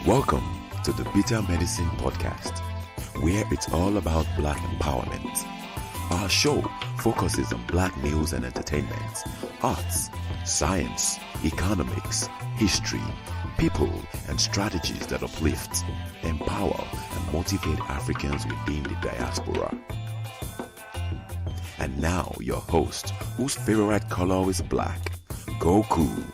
Welcome to the Bitter Medicine Podcast, where it's all about Black empowerment. Our show focuses on Black news and entertainment, arts, science, economics, history, people, and strategies that uplift, empower, and motivate Africans within the diaspora. And now, your host, whose favorite color is black, Goku.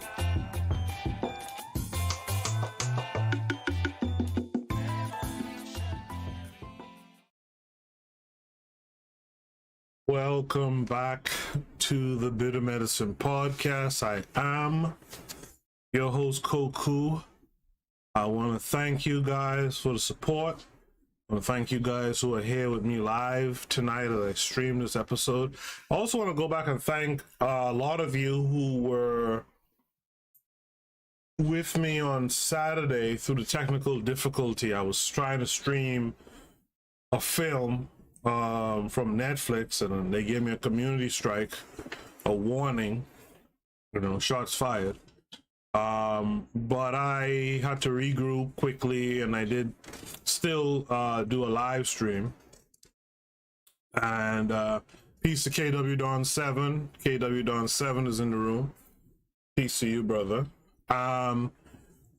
Welcome back to the Bitter Medicine Podcast. I am your host, Goku. I want to thank you guys for the support. I want to thank you guys who are here with me live tonight as I stream this episode. I also want to go back and thank a lot of you who were with me on Saturday through the technical difficulty. I was trying to stream a film from Netflix, and they gave me a community strike, a warning, shots fired. But I had to regroup quickly, and I did still do a live stream. And peace to KW Dawn 7. KW Dawn 7 is in the room. Peace to you, brother. And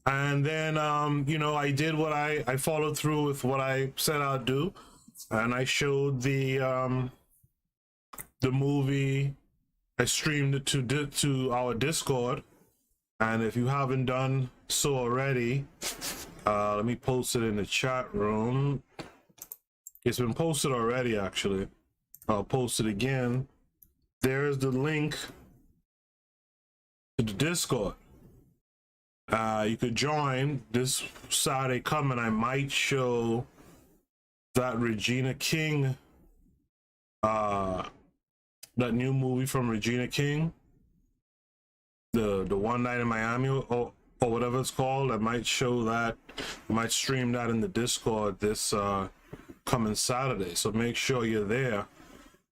then I did what I followed through with what I said I'd do. And I showed the movie. I streamed it to our Discord, and if you haven't done so already, let me post it in the chat room. It's been posted already, actually. I'll post it again. There's the link to the Discord. You could join this Saturday coming. I might show that Regina King, that new movie from Regina King, the One Night in Miami, or whatever it's called. I might show that, I might stream that in the Discord this coming Saturday. So make sure you're there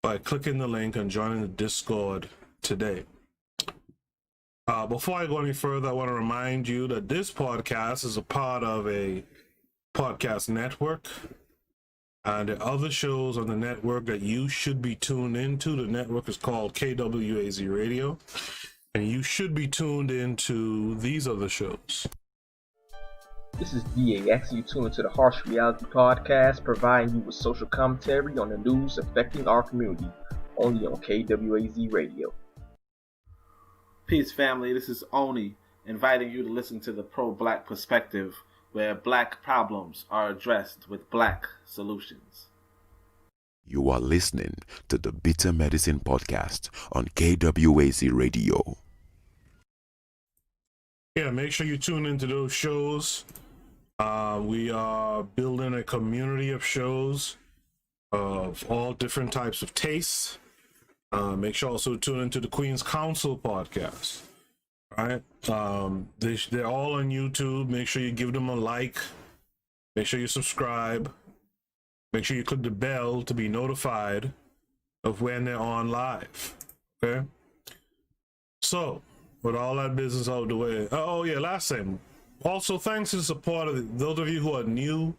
by clicking the link and joining the Discord today. Before I go any further, I want to remind you that this podcast is a part of a podcast network. And the other shows on the network that you should be tuned into, the network is called KWAZ Radio. And you should be tuned into these other shows. This is DAX. You tune into the Harsh Reality Podcast, providing you with social commentary on the news affecting our community, only on KWAZ Radio. Peace, family. This is Oni, inviting you to listen to the Pro-Black Perspective, where black problems are addressed with black solutions. You are listening to the Bitter Medicine Podcast on KWAZ Radio. Yeah, make sure you tune into those shows. We are building a community of shows of all different types of tastes. Make sure also to tune into the Queen's Council podcast. All right, they're all on YouTube. Make sure you give them a like. Make sure you subscribe. Make sure you click the bell to be notified of when they're on live. Okay. So, with all that business out of the way, last thing. Also, thanks to the support of those of you who are new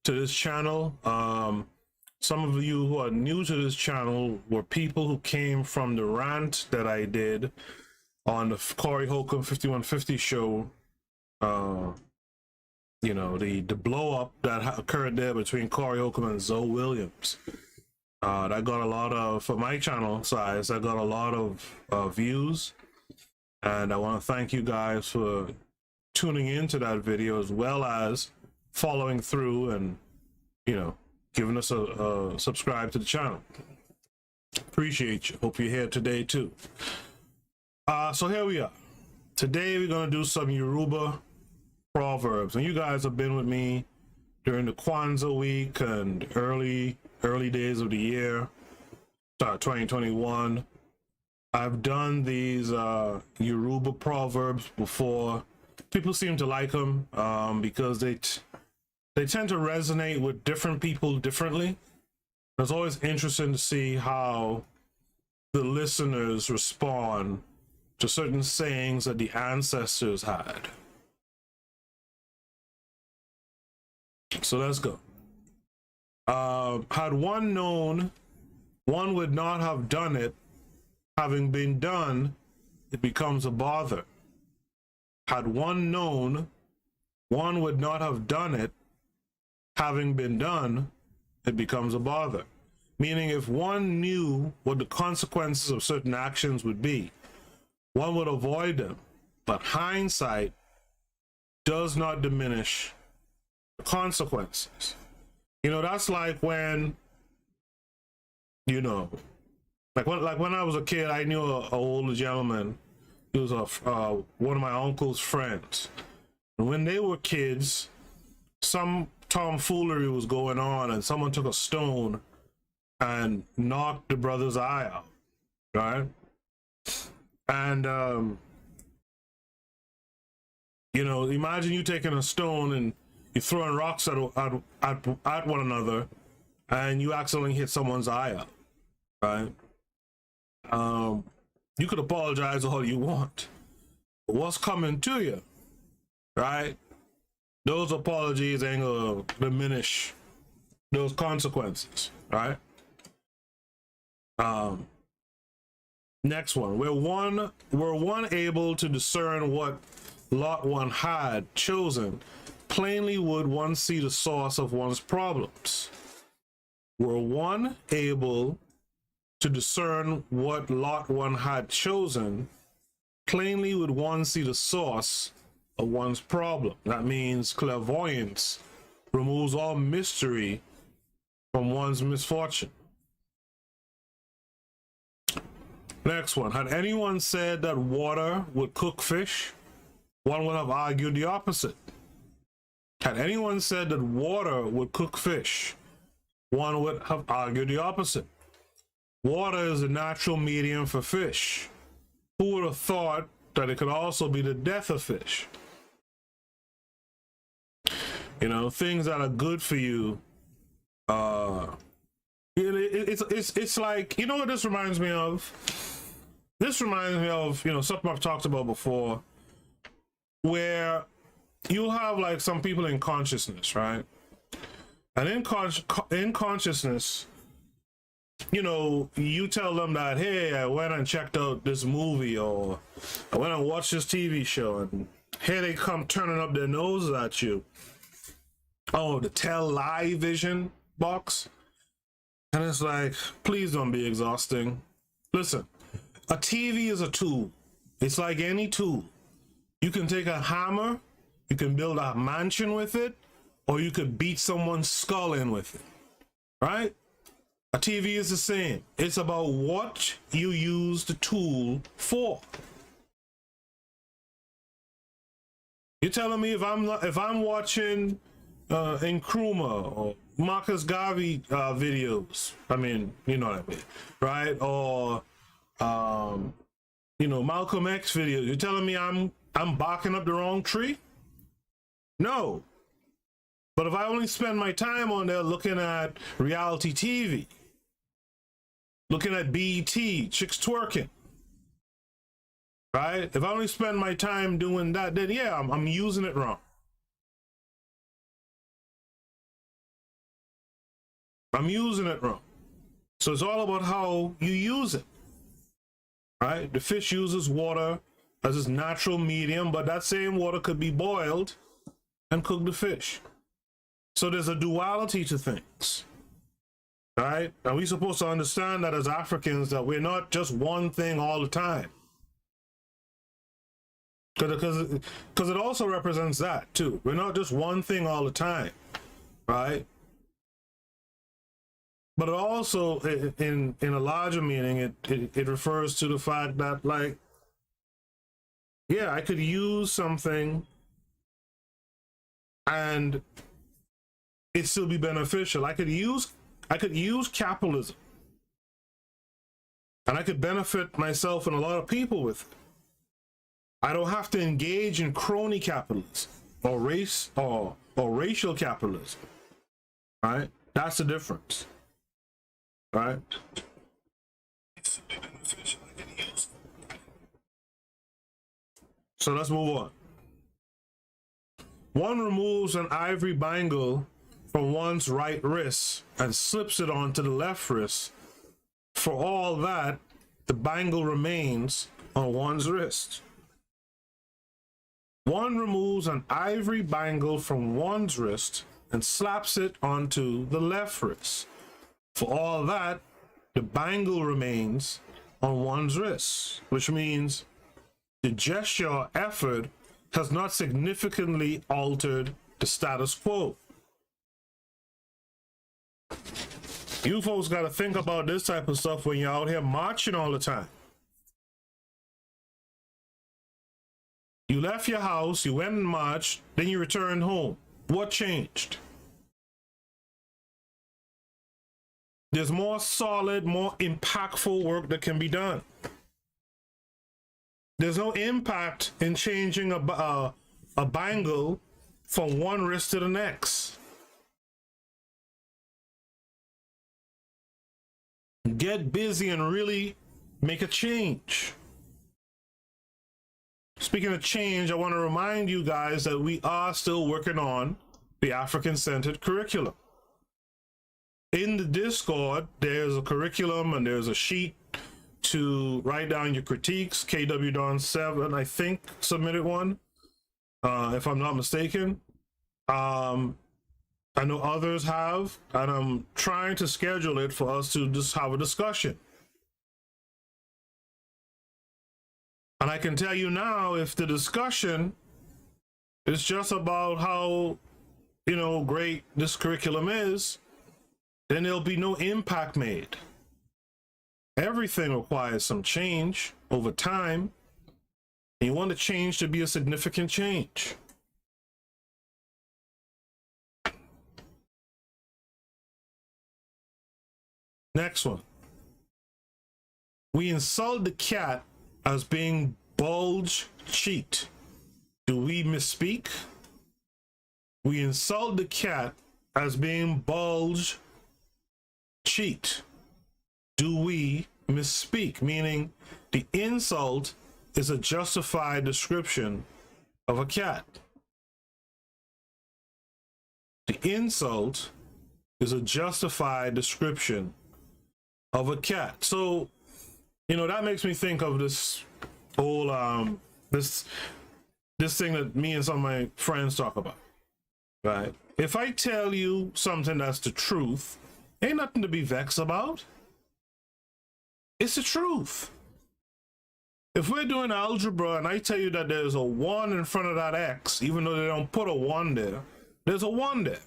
to this channel. Some of you who are new to this channel were people who came from the rant that I did on the Corey Holcomb 5150 show, the blow up that occurred there between Corey Holcomb and Zoe Williams. That got a lot of, for my channel size, I got a lot of views. And I want to thank you guys for tuning into that video, as well as following through and, giving us a subscribe to the channel. Appreciate you. Hope you're here today too. So here we are. Today we're going to do some Yoruba Proverbs. And you guys have been with me during the Kwanzaa week and early days of the year, 2021. I've done these Yoruba Proverbs before. People seem to like them because they tend to resonate with different people differently. It's always interesting to see how the listeners respond to certain sayings that the ancestors had. So let's go. Had one known, one would not have done it. Having been done, it becomes a bother. Had one known, one would not have done it. Having been done, it becomes a bother. Meaning, if one knew what the consequences of certain actions would be, one would avoid them. But hindsight does not diminish the consequences. You know, that's like when, you know, like when I was a kid, I knew an older gentleman. He was one of my uncle's friends. And when they were kids, some tomfoolery was going on, and someone took a stone and knocked the brother's eye out, right? And you know, imagine you taking a stone and you're throwing rocks at one another, and you accidentally hit someone's eye out, right? You could apologize all you want, but what's coming to you, right? Those apologies ain't gonna diminish those consequences, right? Next one, were one able to discern what lot one had chosen, plainly would one see the source of one's problems. Were one able to discern what lot one had chosen, plainly would one see the source of one's problem. That means clairvoyance removes all mystery from one's misfortune. Next one, had anyone said that water would cook fish, one would have argued the opposite. Had anyone said that water would cook fish, one would have argued the opposite. Water is a natural medium for fish. Who would have thought that it could also be the death of fish? You know, things that are good for you. It's like, you know what this reminds me of? This reminds me of, you know, something I've talked about before, where you'll have like some people in consciousness, right? And in consciousness, you know, you tell them that, hey, I went and checked out this movie, or I went and watched this TV show, and here they come turning up their noses at you. Oh, the tell lie vision box. And it's like, please don't be exhausting. Listen, a TV is a tool. It's like any tool. You can take a hammer, you can build a mansion with it, or you could beat someone's skull in with it, right? A TV is the same. It's about what you use the tool for. You're telling me if I'm watching Nkrumah or Marcus Garvey videos, I mean, you know what I mean, right? Or you know, Malcolm X videos, you're telling me I'm barking up the wrong tree? No. But if I only spend my time on there looking at reality TV, looking at BET, chicks twerking, right? If I only spend my time doing that, then yeah, I'm using it wrong. I'm using it wrong. So it's all about how you use it, right? The fish uses water as its natural medium, but that same water could be boiled and cook the fish. So there's a duality to things, right? And we're supposed to understand that as Africans, that we're not just one thing all the time. Because it also represents that too. We're not just one thing all the time, right? But it also, in a larger meaning, it refers to the fact that, like, yeah, I could use something and it still be beneficial. I could use capitalism, and I could benefit myself and a lot of people with it. I don't have to engage in crony capitalism or race or racial capitalism, right? That's the difference, right? relatively beneficial and useful. So let's move on. One removes an ivory bangle from one's right wrist and slips it onto the left wrist. For all that, the bangle remains on one's wrist. One removes an ivory bangle from one's wrist and slaps it onto the left wrist. For all that, the bangle remains on one's wrist, which means the gesture or effort has not significantly altered the status quo. You folks got to think about this type of stuff when you're out here marching all the time. You left your house, you went and marched, then you returned home. What changed? There's more solid, more impactful work that can be done. There's no impact in changing a bangle from one wrist to the next. Get busy and really make a change. Speaking of change, I want to remind you guys that we are still working on the African-centered curriculum. In the Discord, there's a curriculum and there's a sheet to write down your critiques. KW7, I think, submitted one, if I'm not mistaken. I know others have, and I'm trying to schedule it for us to just have a discussion. And I can tell you now, if the discussion is just about how, great this curriculum is, then there'll be no impact made. Everything requires some change over time. And you want the change to be a significant change. Next one. We insult the cat as being bulge cheat. Do we misspeak? We insult the cat as being bulge cheat. Do we misspeak? Meaning the insult is a justified description of a cat. The insult is a justified description of a cat. So, that makes me think of this whole this thing that me and some of my friends talk about, right? If I tell you something that's the truth, ain't nothing to be vexed about. It's the truth. If we're doing algebra and I tell you that there's a 1 in front of that x, even though they don't put a 1 there, there's a 1 there,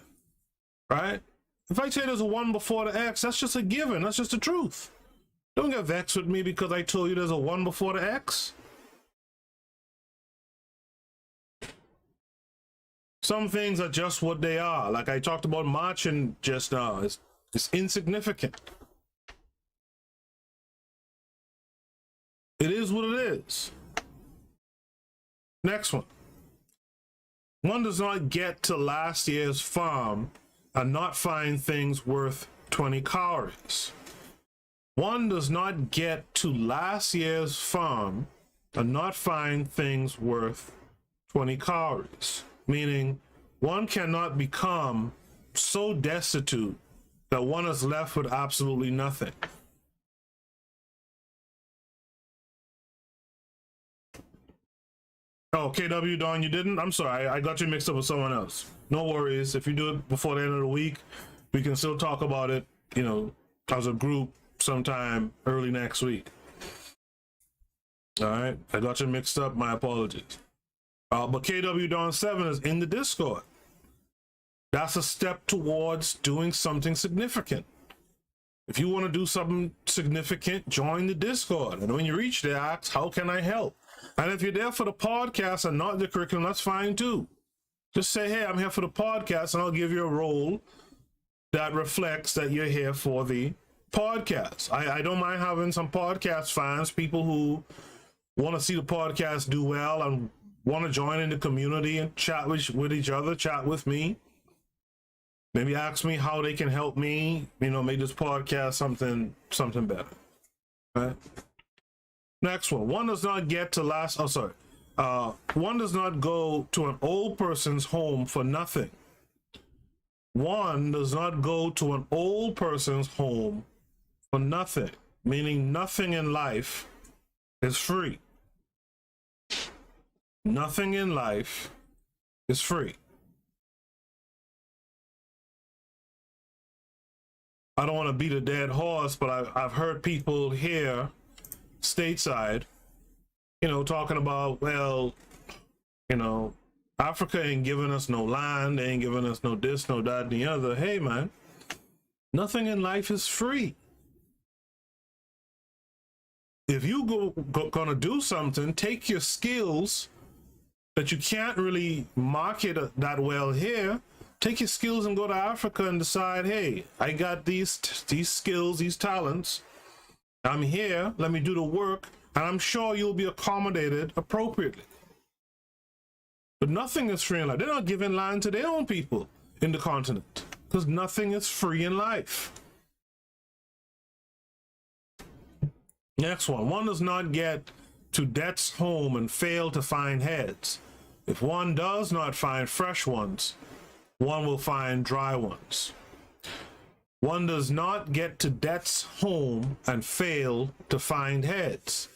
right? If I tell you there's a 1 before the x, that's just a given. That's just the truth. Don't get vexed with me because I told you there's a 1 before the x. Some things are just what they are. Like I talked about marching just now. It's insignificant. It is what it is. Next one. One does not get to last year's farm and not find things worth 20 calories. One does not get to last year's farm and not find things worth 20 calories. Meaning, one cannot become so destitute that one is left with absolutely nothing. Oh, KW Don, you didn't? I'm sorry, I got you mixed up with someone else. No worries. If you do it before the end of the week, we can still talk about it, as a group sometime early next week. All right, I got you mixed up. My apologies. But KW Don 7 is in the Discord. That's a step towards doing something significant. If you want to do something significant, join the Discord. And when you reach there, ask, how can I help? And if you're there for the podcast and not the curriculum, that's fine too. Just say, hey, I'm here for the podcast, and I'll give you a role that reflects that you're here for the podcast. I don't mind having some podcast fans, people who want to see the podcast do well and want to join in the community and chat with each other, chat with me. Maybe ask me how they can help me, make this podcast something better. Right? Next one. One does not get to last. Oh, sorry. One does not go to an old person's home for nothing. One does not go to an old person's home for nothing, meaning nothing in life is free. Nothing in life is free. I don't want to beat a dead horse, but I've heard people here stateside, you know, talking about, well, you know, Africa ain't giving us no land, they ain't giving us no this, no that, and the other. Hey, man, nothing in life is free. If you gonna do something, take your skills that you can't really market that well here, take your skills and go to Africa and decide, hey, I got these skills, these talents, I'm here, let me do the work, and I'm sure you'll be accommodated appropriately. But nothing is free in life. They're not giving land to their own people in the continent, because nothing is free in life. Next one. One does not get to death's home and fail to find heads. If one does not find fresh ones, one will find dry ones. One does not get to death's home and fail to find heads.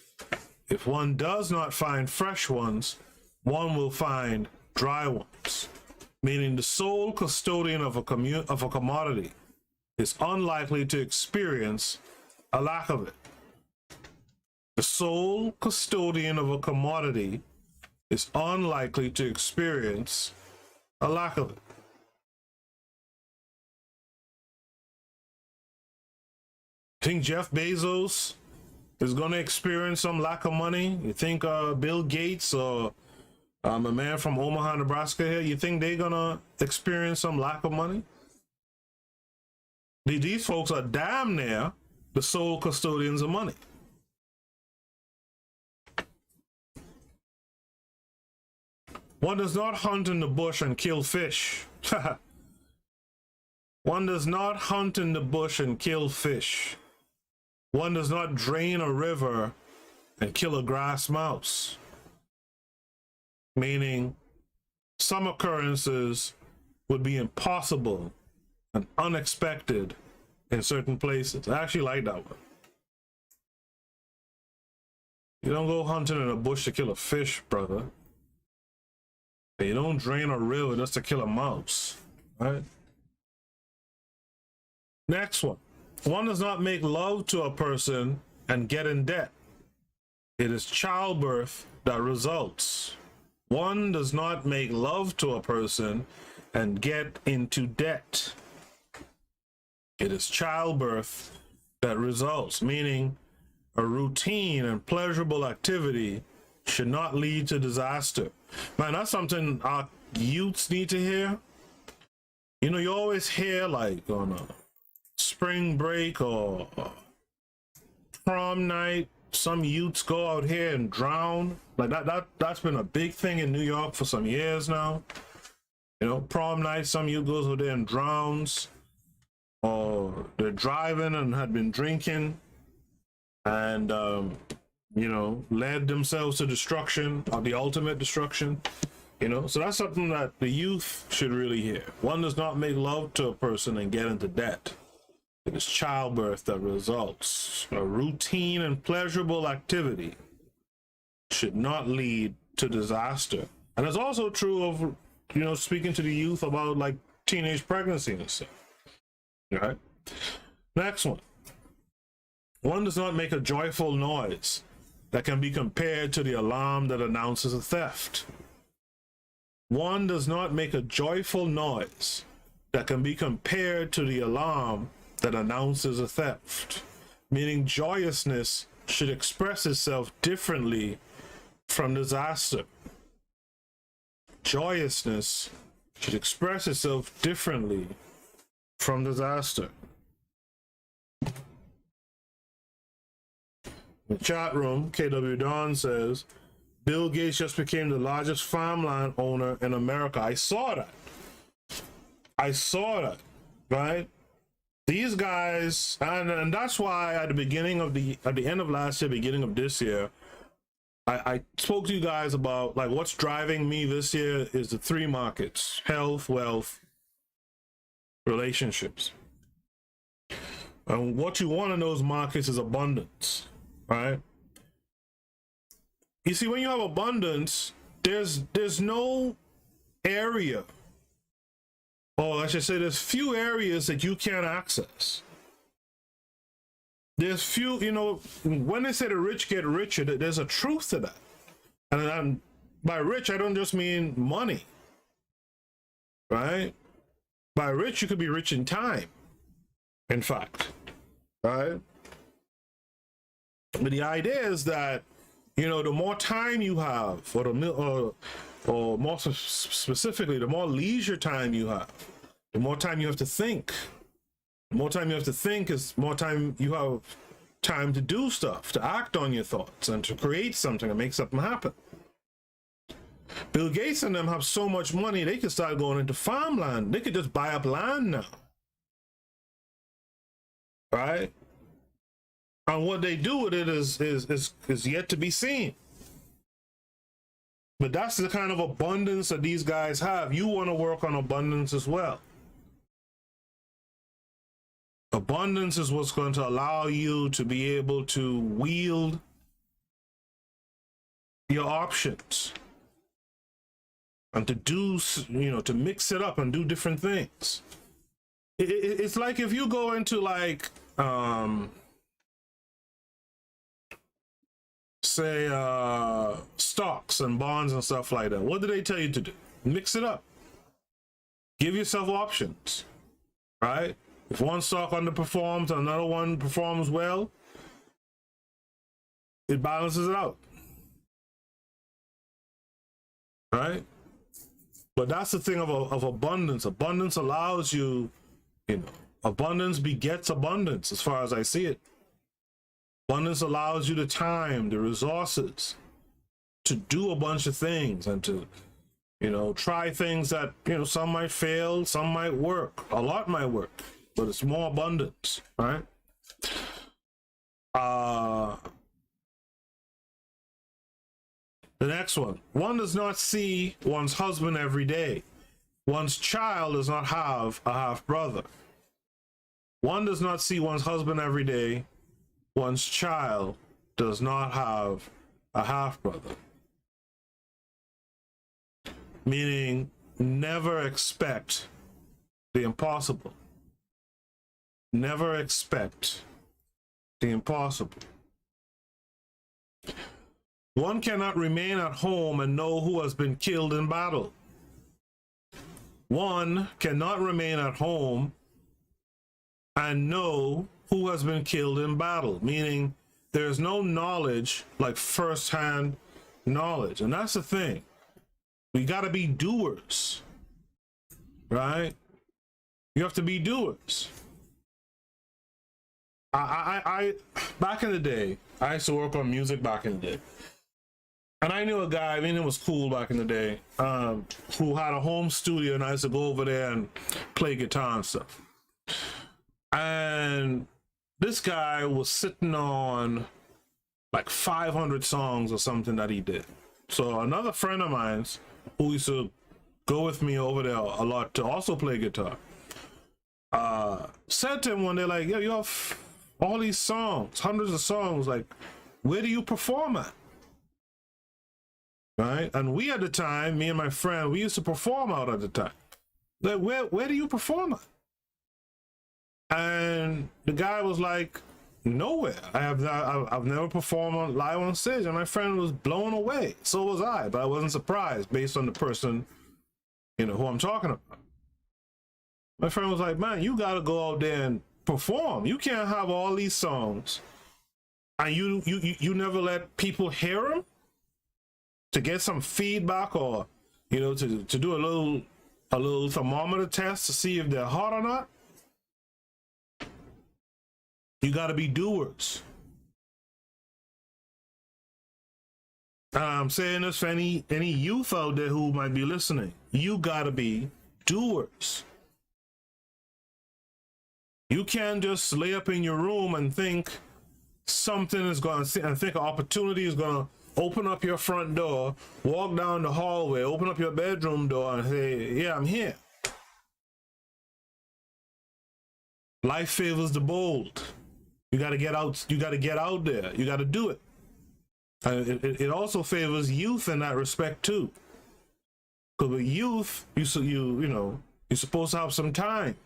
If one does not find fresh ones, one will find dry ones. Meaning the sole custodian of a commodity is unlikely to experience a lack of it. The sole custodian of a commodity is unlikely to experience a lack of it. Think Jeff Bezos is going to experience some lack of money? You think Bill Gates or a man from Omaha, Nebraska here, you think they're going to experience some lack of money? These folks are damn near the sole custodians of money. One does not hunt in the bush and kill fish. One does not hunt in the bush and kill fish. One does not drain a river and kill a grass mouse. Meaning, some occurrences would be impossible and unexpected in certain places. I actually like that one. You don't go hunting in a bush to kill a fish, brother. You don't drain a river just to kill a mouse, right? Next one. One does not make love to a person and get in debt. It is childbirth that results. One does not make love to a person and get into debt. It is childbirth that results, meaning a routine and pleasurable activity should not lead to disaster. Man, that's something our youths need to hear. You know, you always hear like on a spring break or prom night, some youths go out here and drown. Like that's been a big thing in New York for some years now. You know, prom night, some youth goes out there and drowns, or they're driving and had been drinking and you know, led themselves to destruction, or the ultimate destruction, you know. So that's something that the youth should really hear. One does not make love to a person and get into debt. It is childbirth that results. A routine and pleasurable activity should not lead to disaster. And it's also true of, you know, speaking to the youth about like teenage pregnancy and stuff. All right. Next one. One does not make a joyful noise that can be compared to the alarm that announces a theft. One does not make a joyful noise that can be compared to the alarm that announces a theft. Meaning joyousness should express itself differently from disaster. Joyousness should express itself differently from disaster. In the chat room, KW Don says, Bill Gates just became the largest farmland owner in America. I saw that. Right? These guys, and that's why at the end of last year, beginning of this year, I spoke to you guys about like what's driving me this year is the three markets: health, wealth, relationships. And what you want in those markets is abundance, right? You see, when you have abundance, there's no area, or I should say there's few areas that you can't access. There's few, you know, when they say the rich get richer, there's a truth to that. And by rich, I don't just mean money, right? By rich, you could be rich in time, in fact, right? But the idea is that, you know, the more time you have, or more specifically, the more leisure time you have, the more time you have to think. The more time you have to think is more time you have time to do stuff, to act on your thoughts, and to create something and make something happen. Bill Gates and them have so much money, they could start going into farmland. They could just buy up land now, right? And what they do with it is yet to be seen. But that's the kind of abundance that these guys have. You want to work on abundance as well. Abundance is what's going to allow you to be able to wield your options and to do, you know, to mix it up and do different things. It's like if you go into like, say, stocks and bonds and stuff like that. What do they tell you to do? Mix it up. Give yourself options, right? If one stock underperforms and another one performs well, it balances it out, right? But that's the thing of abundance. Abundance allows you, you know, abundance begets abundance as far as I see it. Abundance allows you the time, the resources to do a bunch of things and to, you know, try things that, you know, some might fail, some might work, a lot might work, but it's more abundance, right? The next one. One does not see one's husband every day. One's child does not have a half brother. One does not see one's husband every day. One's child does not have a half brother. Meaning, never expect the impossible. Never expect the impossible. One cannot remain at home and know who has been killed in battle. One cannot remain at home and know who has been killed in battle, meaning there's no knowledge like first-hand knowledge. And that's the thing. We got to be doers, right? You have to be doers. I back in the day, I used to work on music back in the day. And I knew a guy, I mean, it was cool back in the day, who had a home studio, and I used to go over there and play guitar and stuff. And this guy was sitting on like 500 songs or something that he did. So another friend of mine who used to go with me over there a lot to also play guitar, said to him one day, like, yo, you have all these songs, hundreds of songs, like, where do you perform at? Right? And we at the time, me and my friend, we used to perform out at the time. Like, where do you perform at? And the guy was like, nowhere. I've never performed live on stage. And my friend was blown away. So was I, but I wasn't surprised based on the person, you know, who I'm talking about. My friend was like, man, you got to go out there and perform. You can't have all these songs and you never let people hear them to get some feedback, or, you know, to do a little thermometer test to see if they're hot or not. You got to be doers. I'm saying this for any youth out there who might be listening. You got to be doers. You can't just lay up in your room and think something is going to, and think an opportunity is going to open up your front door, walk down the hallway, open up your bedroom door and say, yeah, I'm here. Life favors the bold. You got to get out. You got to get out there. You got to do it. It also favors youth in that respect too. Because with youth, you're supposed to have some time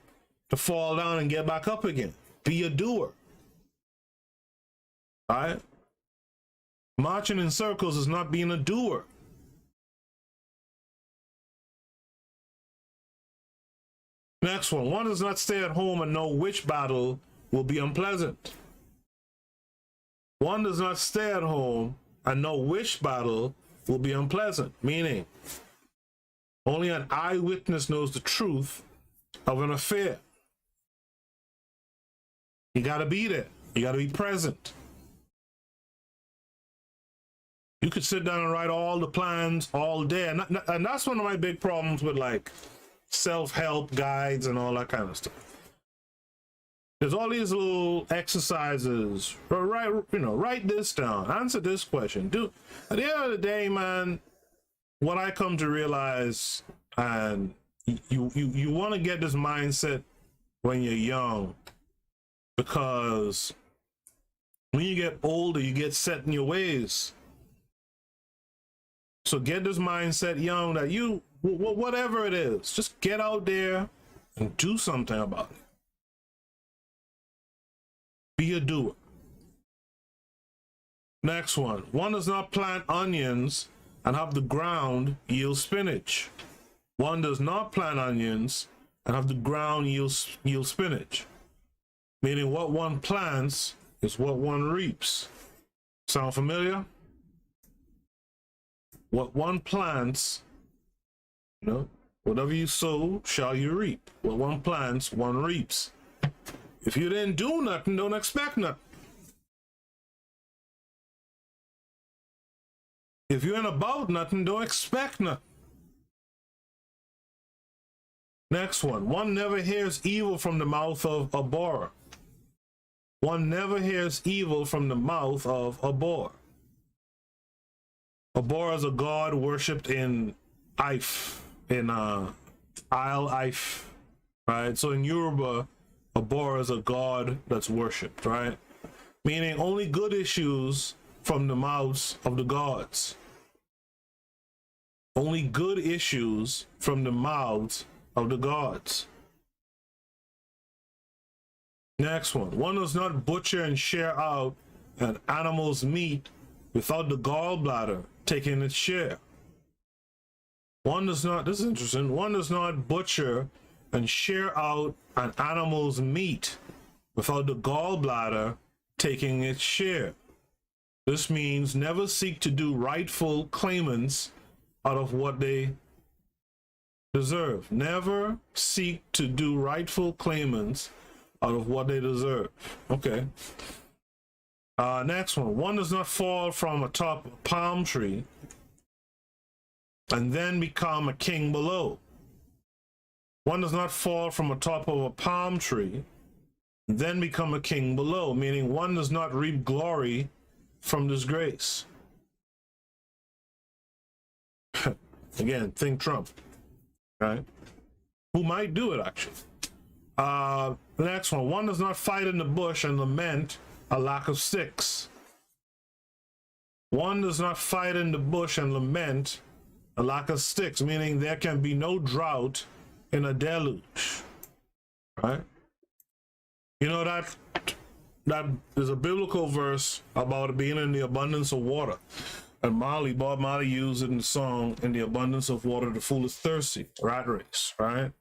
to fall down and get back up again. Be a doer. All right? Marching in circles is not being a doer. Next one. One does not stay at home and know which battle will be unpleasant. One does not stay at home and know which battle will be unpleasant. Meaning, only an eyewitness knows the truth of an affair. You got to be there. You got to be present. You could sit down and write all the plans all day. And that's one of my big problems with like self-help guides and all that kind of stuff. There's all these little exercises. Write this down. Answer this question. At the end of the day, man, what I come to realize, and you want to get this mindset when you're young, because when you get older, you get set in your ways. So get this mindset young that you, whatever it is, just get out there and do something about it. Be a doer. Next one. One does not plant onions and have the ground yield spinach. One does not plant onions and have the ground yield spinach. Meaning what one plants is what one reaps. Sound familiar? What one plants, whatever you sow, shall you reap. What one plants, one reaps. If you didn't do nothing, don't expect nothing. If you ain't about nothing, don't expect nothing. Next one. One never hears evil from the mouth of a borer. One never hears evil from the mouth of a borer. A borer is a god worshipped in If, in Isle If, right? So in Yoruba, a borer is a god that's worshipped, right? Meaning only good issues from the mouths of the gods. Only good issues from the mouths of the gods. Next one. One does not butcher and share out an animal's meat without the gallbladder taking its share. One does not, this is interesting, one does not butcher and share out an animal's meat without the gallbladder taking its share. This means never seek to do rightful claimants out of what they deserve. Never seek to do rightful claimants out of what they deserve. Okay. Next one. One does not fall from atop a palm tree and then become a king below. One does not fall from atop of a palm tree and then become a king below, meaning one does not reap glory from disgrace. Again, think Trump, right? Who might do it, actually. The next one. One does not fight in the bush and lament a lack of sticks. One does not fight in the bush and lament a lack of sticks, meaning there can be no drought in a deluge, right? You know that there's a biblical verse about being in the abundance of water. And Bob Marley used it in the song, "In the abundance of water, the fool is thirsty," rat race, right?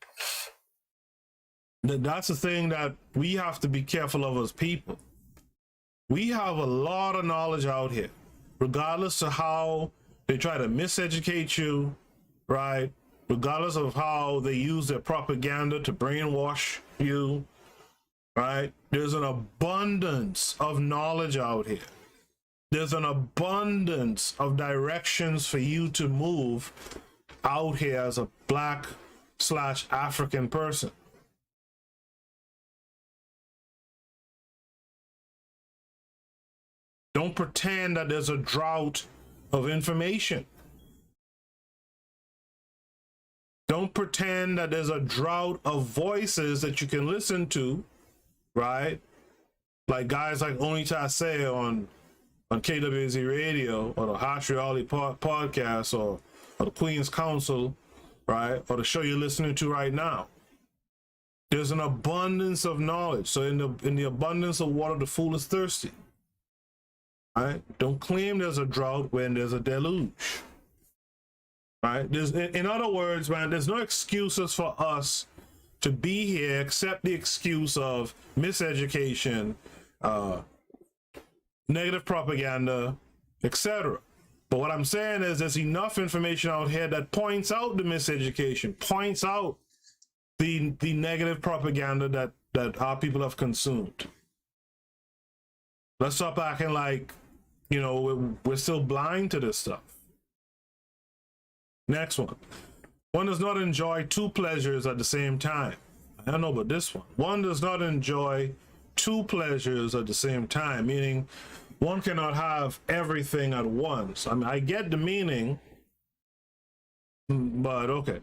That's the thing that we have to be careful of as people. We have a lot of knowledge out here, regardless of how they try to miseducate you, right? Regardless of how they use their propaganda to brainwash you, right? There's an abundance of knowledge out here. There's an abundance of directions for you to move out here as a Black/African person. Don't pretend that there's a drought of information. Don't pretend that there's a drought of voices that you can listen to, right? Like guys like Onitase on KWAZ Radio, or the Harsh Reality podcast, or the Queen's Council, right? Or the show you're listening to right now. There's an abundance of knowledge. So in the abundance of water, the fool is thirsty. Right? Don't claim there's a drought when there's a deluge. Right? In other words, man, there's no excuses for us to be here except the excuse of miseducation, negative propaganda, etc. But what I'm saying is there's enough information out here that points out the miseducation, points out the negative propaganda that our people have consumed. Let's stop acting like, you know, we're still blind to this stuff. Next one. One does not enjoy two pleasures at the same time. I don't know about this one. One does not enjoy two pleasures at the same time, meaning one cannot have everything at once. I mean, I get the meaning, but okay.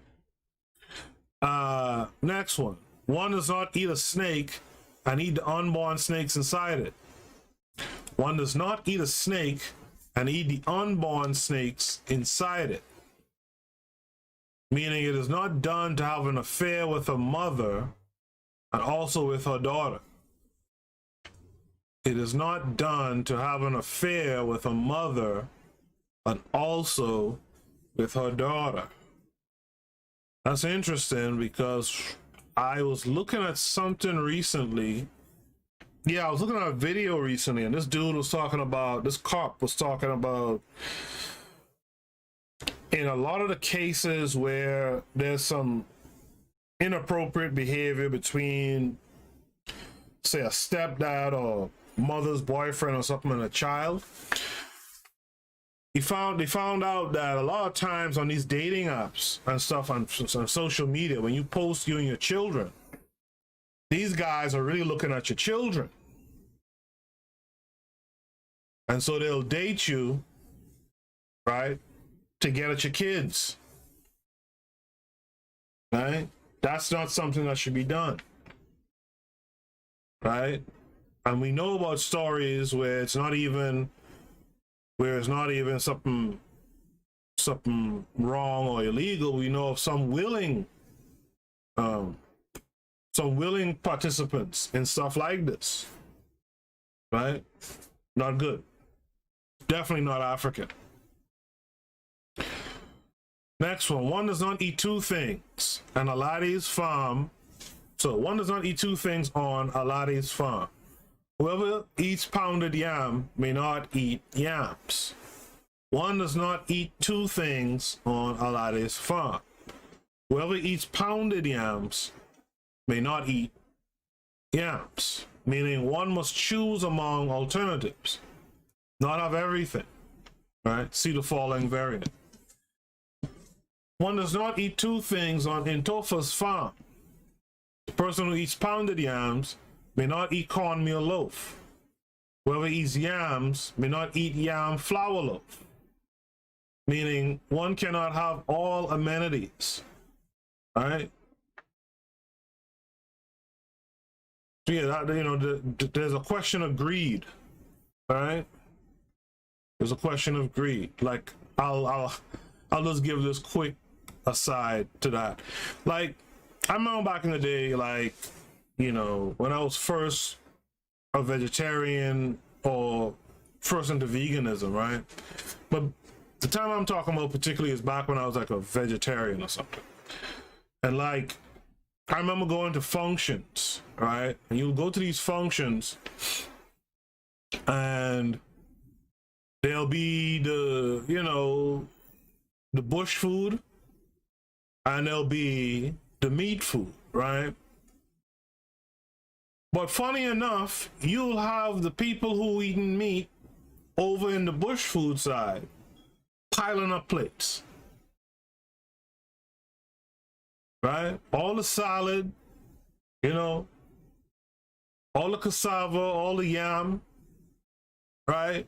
Next one. One does not eat a snake and eat the unborn snakes inside it. One does not eat a snake and eat the unborn snakes inside it. Meaning it is not done to have an affair with a mother and also with her daughter. It is not done to have an affair with a mother and also with her daughter. That's interesting because I was looking at something recently. Yeah, I was looking at a video recently, and this dude was talking about, this cop was talking about, in a lot of the cases where there's some inappropriate behavior between, say, a stepdad or mother's boyfriend or something and a child, they found out that a lot of times on these dating apps and stuff on social media, when you post you and your children, these guys are really looking at your children. And so they'll date you, right, to get at your kids. Right? That's not something that should be done. Right? And we know about stories where it's not even something wrong or illegal. We know of some willing participants in stuff like this. Right? Not good. Definitely not African. Next one. One does not eat two things on a lady's farm. So one does not eat two things on a lady's farm. Whoever eats pounded yam may not eat yams. One does not eat two things on a lady's farm. Whoever eats pounded yams may not eat yams. Meaning one must choose among alternatives. Not have everything. Right? See the following variant. One does not eat two things on Intofa's farm. The person who eats pounded yams may not eat cornmeal loaf. Whoever eats yams may not eat yam flour loaf. Meaning one cannot have all amenities. All right? So yeah, there's a question of greed. All right? There's a question of greed. Like, I'll just give this quick aside to that. Like, I remember back in the day, like, you know, when I was first a vegetarian or first into veganism, right? But the time I'm talking about particularly is back when I was like a vegetarian or something. And like, I remember going to functions, right? And you go to these functions and there'll be the, you know, the bush food and there'll be the meat food, right? But funny enough, you'll have the people who eating meat over in the bush food side piling up plates, right? All the salad, you know, all the cassava, all the yam, right?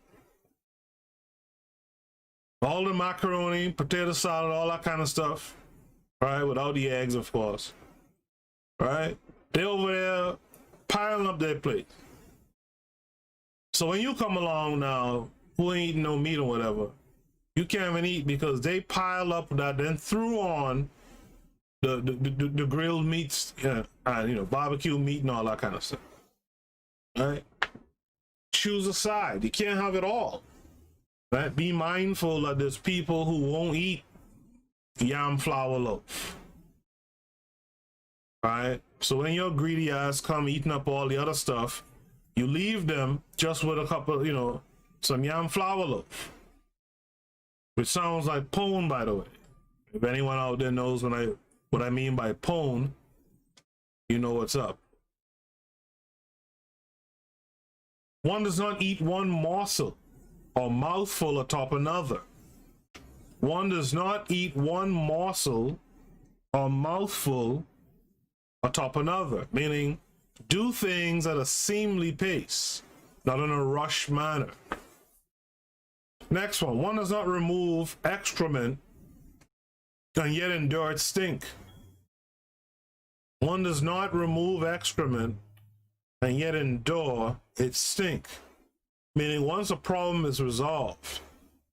All the macaroni, potato salad, all that kind of stuff, right? Without the eggs, of course, right? They over there piling up their plate. So when you come along now, who ain't eating no meat or whatever, you can't even eat because they pile up that, then threw on the grilled meats, barbecue meat and all that kind of stuff, right? Choose a side. You can't have it all. Right? Be mindful that there's people who won't eat yam flour loaf. Right? So when your greedy ass come eating up all the other stuff, you leave them just with a couple, some yam flour loaf. Which sounds like pone, by the way. If anyone out there knows what I mean by pone, you know what's up. One does not eat one morsel or mouthful atop another. One does not eat one morsel or mouthful atop another, meaning do things at a seemly pace, not in a rushed manner. Next one does not remove excrement and yet endure its stink. One does not remove excrement and yet endure its stink. Meaning once a problem is resolved,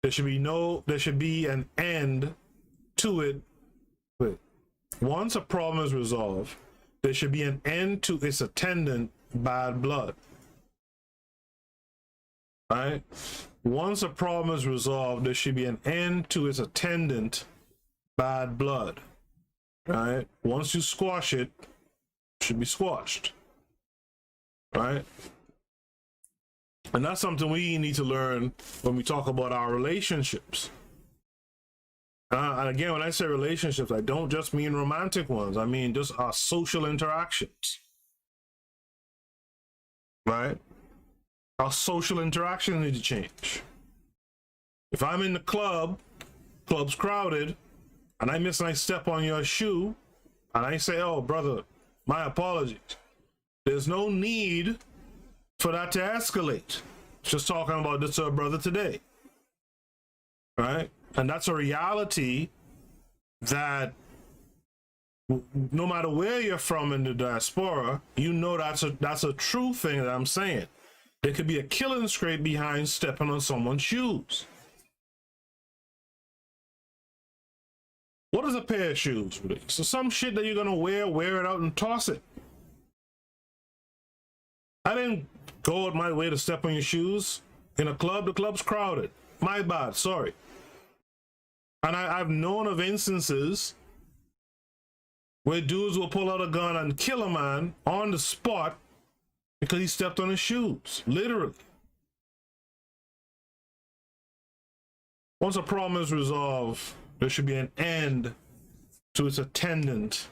there should be an end to it. Once a problem is resolved, there should be an end to its attendant bad blood. Right? Once a problem is resolved, there should be an end to its attendant bad blood. Right? Once you squash it, it should be squashed. Right? And that's something we need to learn when we talk about our relationships. And again, when I say relationships, I don't just mean romantic ones. I mean just our social interactions. Right? Our social interactions need to change. If I'm in the club's crowded, and I step on your shoe, and I say, oh, brother, my apologies. There's no need for that to escalate. Just talking about this to a brother today. Right? And that's a reality that no matter where you're from in the diaspora, you know that's a true thing that I'm saying. There could be a killing scrape behind stepping on someone's shoes. What is a pair of shoes? So some shit that you're gonna wear it out and toss it. I didn't go out my way to step on your shoes in a club. The club's crowded. My bad, sorry. And I've known of instances where dudes will pull out a gun and kill a man on the spot because he stepped on his shoes, literally. Once a problem is resolved, there should be an end to its attendant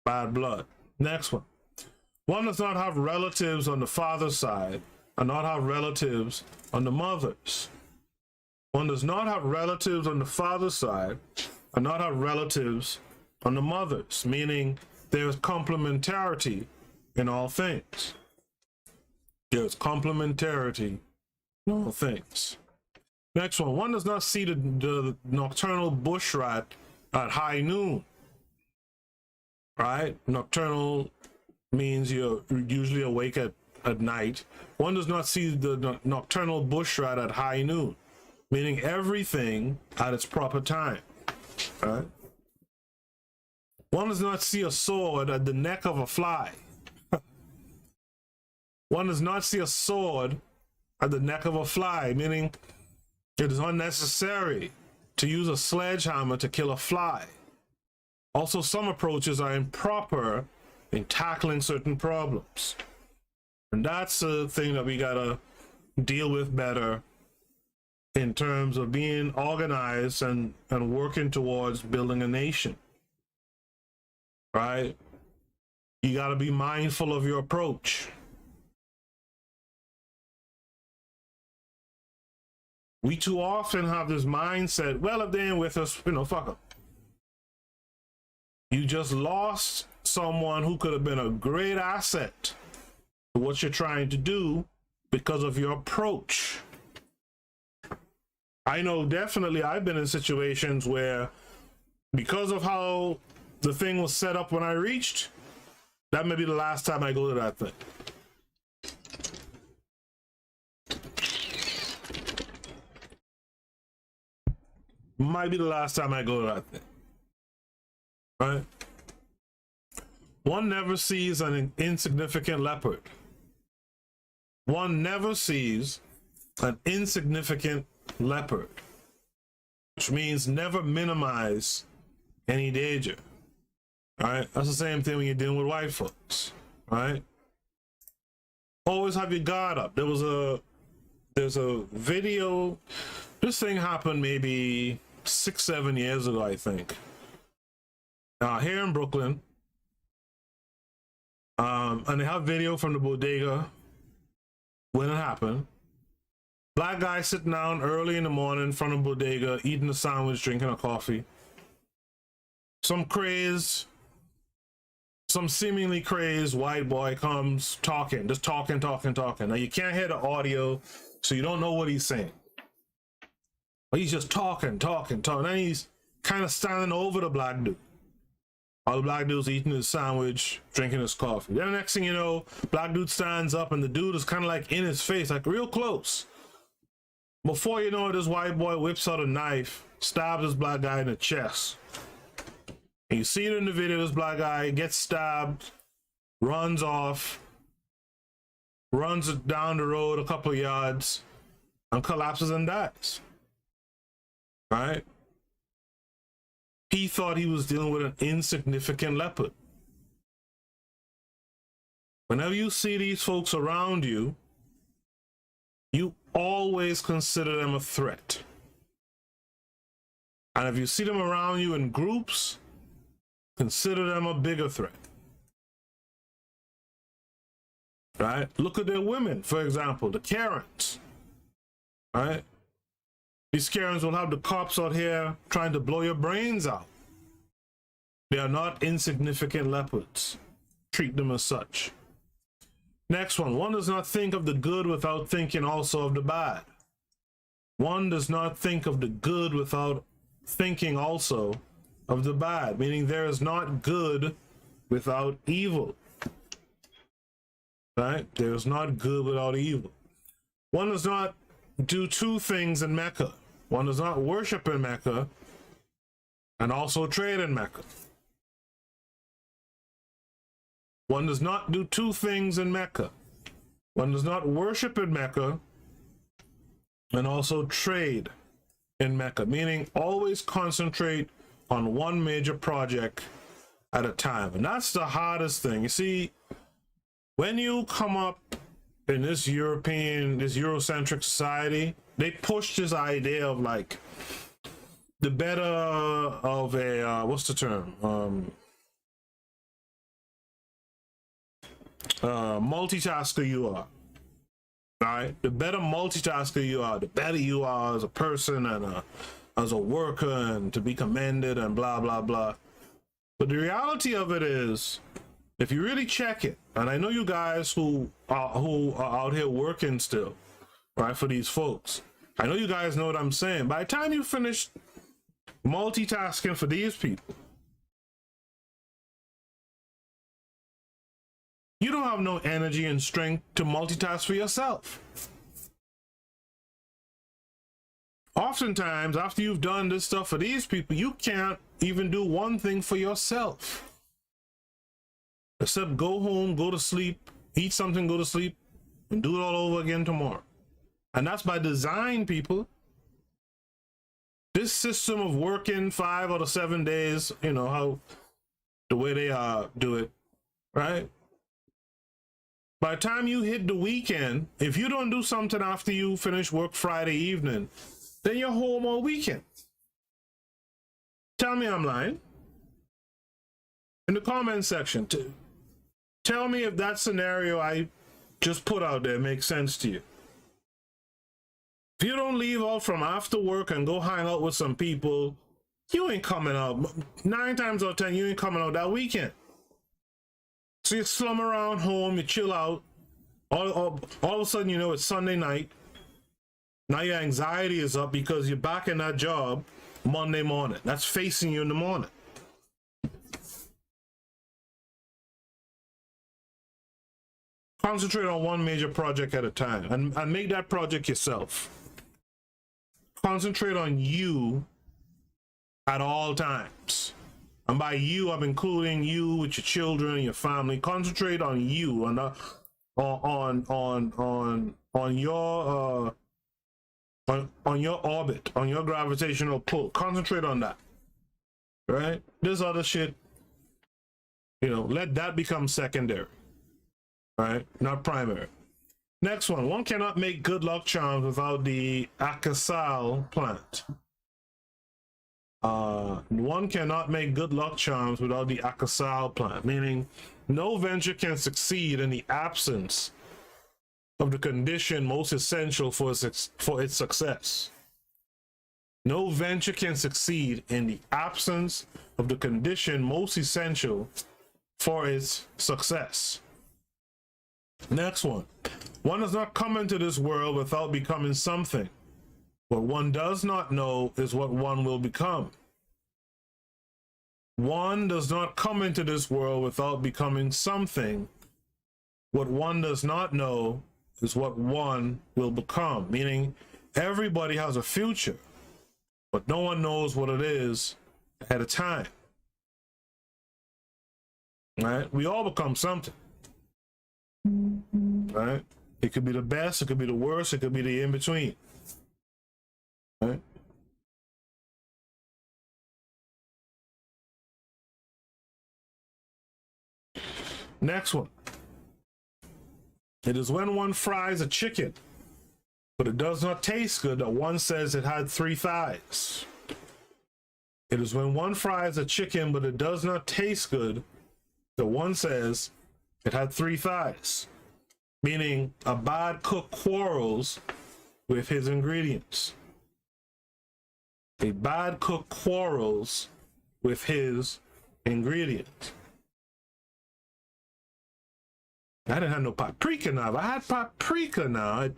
bad blood. Next one. One does not have relatives on the father's side and not have relatives on the mother's. One does not have relatives on the father's side and not have relatives on the mother's, meaning there is complementarity in all things. There is complementarity in all things. Next one does not see the nocturnal bush rat at high noon. Right? Nocturnal means you're usually awake at night. One does not see the nocturnal bush rat at high noon, meaning everything at its proper time. Right? One does not see a sword at the neck of a fly. One does not see a sword at the neck of a fly, meaning it is unnecessary to use a sledgehammer to kill a fly. Also, some approaches are improper in tackling certain problems. And that's a thing that we gotta deal with better in terms of being organized and working towards building a nation. Right? You gotta be mindful of your approach. We too often have this mindset, well, if they ain't with us, fuck them. You just lost someone who could have been a great asset to what you're trying to do because of your approach. I know definitely I've been in situations where, because of how the thing was set up when I reached, that may be the last time I go to that thing. Might be the last time I go to that thing. Right? One never sees an insignificant leopard. One never sees an insignificant leopard, which means never minimize any danger. All right, that's the same thing when you're dealing with white folks. Right? Always have your guard up. There's a video. This thing happened maybe 6-7 years ago, I think. Here in Brooklyn. And they have video from the bodega when it happened. Black guy sitting down early in the morning in front of the bodega, eating a sandwich, drinking a coffee. Some seemingly crazed white boy comes talking, just talking. Now you can't hear the audio, so you don't know what he's saying. But he's just talking. Then he's kind of standing over the black dude. All the black dude's eating his sandwich, drinking his coffee. Then the next thing you know, black dude stands up and the dude is kind of like in his face, like real close. Before you know it, this white boy whips out a knife, stabs this black guy in the chest. And you see it in the video, this black guy gets stabbed, runs off, runs down the road a couple of yards, and collapses and dies. Right? He thought he was dealing with an insignificant leopard. Whenever you see these folks around you, you always consider them a threat. And if you see them around you in groups, consider them a bigger threat. Right? Look at their women, for example, the Karens. Right? These Karens will have the cops out here trying to blow your brains out. They are not insignificant leopards. Treat them as such. Next one. One does not think of the good without thinking also of the bad. One does not think of the good without thinking also of the bad, meaning there is not good without evil. Right? There is not good without evil. One does not do two things in Mecca. One does not worship in Mecca and also trade in Mecca. One does not do two things in Mecca. One does not worship in Mecca and also trade in Mecca, meaning always concentrate on one major project at a time. And that's the hardest thing. You see, when you come up in this Eurocentric society, they push this idea of like the better of a what's the term, multitasker you are. Right? The better multitasker you are, the better you are as a person and as a worker, and to be commended and blah blah blah. But the reality of it is, if you really check it, and I know you guys who are out here working still, right, for these folks, I know you guys know what I'm saying. By the time you finish multitasking for these people, you don't have no energy and strength to multitask for yourself. Oftentimes, after you've done this stuff for these people, you can't even do one thing for yourself. Except go home, go to sleep, eat something, go to sleep, and do it all over again tomorrow. And that's by design, people. This system of working 5 out of 7 days, you know, how the way they do it, right? By the time you hit the weekend, if you don't do something after you finish work Friday evening, then you're home all weekend. Tell me I'm lying. In the comment section, tell me if that scenario I just put out there makes sense to you. If you don't leave out from after work and go hang out with some people, you ain't coming out. 9 times out of 10, you ain't coming out that weekend. So you slum around home, you chill out. All of a sudden, you know, it's Sunday night. Now your anxiety is up because you're back in that job Monday morning. That's facing you in the morning. Concentrate on one major project at a time and make that project yourself. Concentrate on you at all times. And by you, I'm including you with your children and your family. Concentrate on you and on your orbit, on your gravitational pull. Concentrate on that. Right? This other shit, let that become secondary. Right? Not primary. Next one. One cannot make good luck charms without the Acusal plant. One cannot make good luck charms without the Acusal plant, meaning no venture can succeed in the absence of the condition most essential for its success. No venture can succeed in the absence of the condition most essential for its success. Next one. One does not come into this world without becoming something. What one does not know is what one will become. One does not come into this world without becoming something. What one does not know is what one will become. Meaning, everybody has a future, but no one knows what it is ahead of time. Right? We all become something. Right? It could be the best, it could be the worst, it could be the in-between. Right? Next one. It is when one fries a chicken, but it does not taste good, that one says it had 3 thighs. It is when one fries a chicken, but it does not taste good, that one says it had 3 thighs. Meaning, a bad cook quarrels with his ingredients. A bad cook quarrels with his ingredients. I didn't have no paprika now. If I had paprika now,